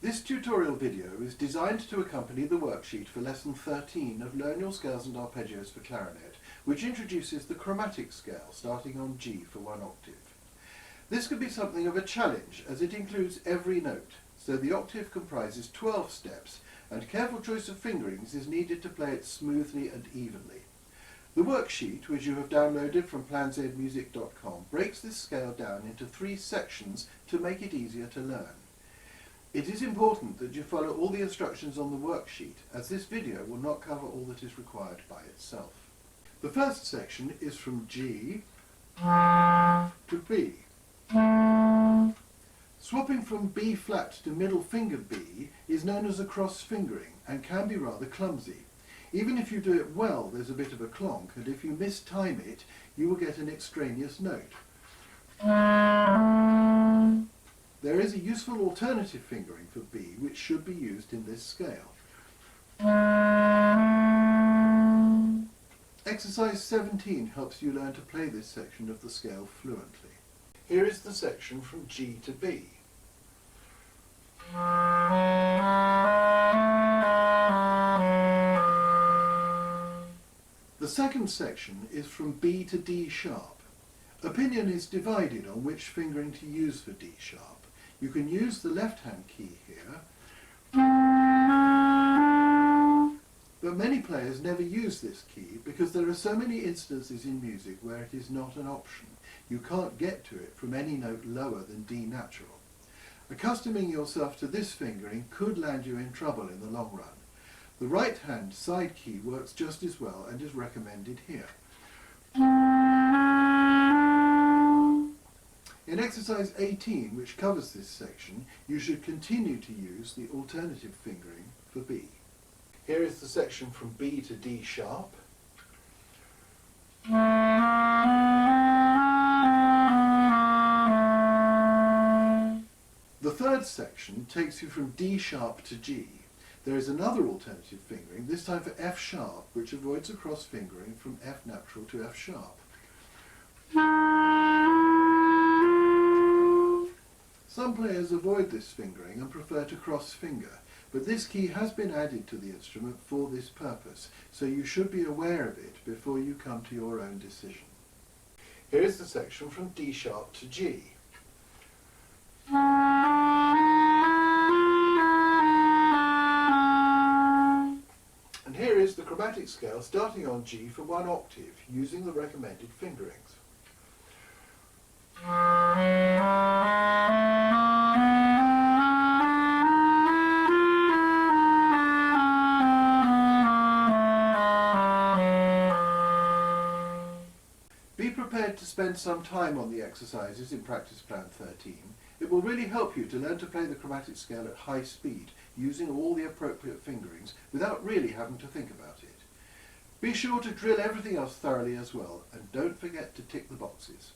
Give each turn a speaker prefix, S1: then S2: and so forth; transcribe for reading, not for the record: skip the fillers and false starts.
S1: This tutorial video is designed to accompany the worksheet for lesson 13 of Learn Your Scales and Arpeggios for Clarinet, which introduces the chromatic scale starting on G for 1 octave. This could be something of a challenge as it includes every note, so the octave comprises 12 steps and careful choice of fingerings is needed to play it smoothly and evenly. The worksheet, which you have downloaded from planzmusic.com, breaks this scale down into 3 sections to make it easier to learn. It is important that you follow all the instructions on the worksheet, as this video will not cover all that is required by itself. The first section is from G to B. Swapping from B flat to middle finger B is known as a cross fingering and can be rather clumsy. Even if you do it well, there's a bit of a clonk, and if you mistime it, you will get an extraneous note. There is a useful alternative fingering for B which should be used in this scale. Exercise 17 helps you learn to play this section of the scale fluently. Here is the section from G to B. The second section is from B to D sharp. Opinion is divided on which fingering to use for D sharp. You can use the left-hand key here, but many players never use this key because there are so many instances in music where it is not an option. You can't get to it from any note lower than D natural. Accustoming yourself to this fingering could land you in trouble in the long run. The right-hand side key works just as well and is recommended here. In exercise 18, which covers this section, you should continue to use the alternative fingering for B. Here is the section from B to D sharp. The third section takes you from D sharp to G. There is another alternative fingering, this time for F sharp, which avoids a cross fingering from F natural to F sharp. Some players avoid this fingering and prefer to cross finger, but this key has been added to the instrument for this purpose, so you should be aware of it before you come to your own decision. Here is the section from D sharp to G. And here is the chromatic scale starting on G for 1 octave, using the recommended fingerings. Be prepared to spend some time on the exercises in Practice Plan 13. It will really help you to learn to play the chromatic scale at high speed, using all the appropriate fingerings, without really having to think about it. Be sure to drill everything else thoroughly as well, and don't forget to tick the boxes.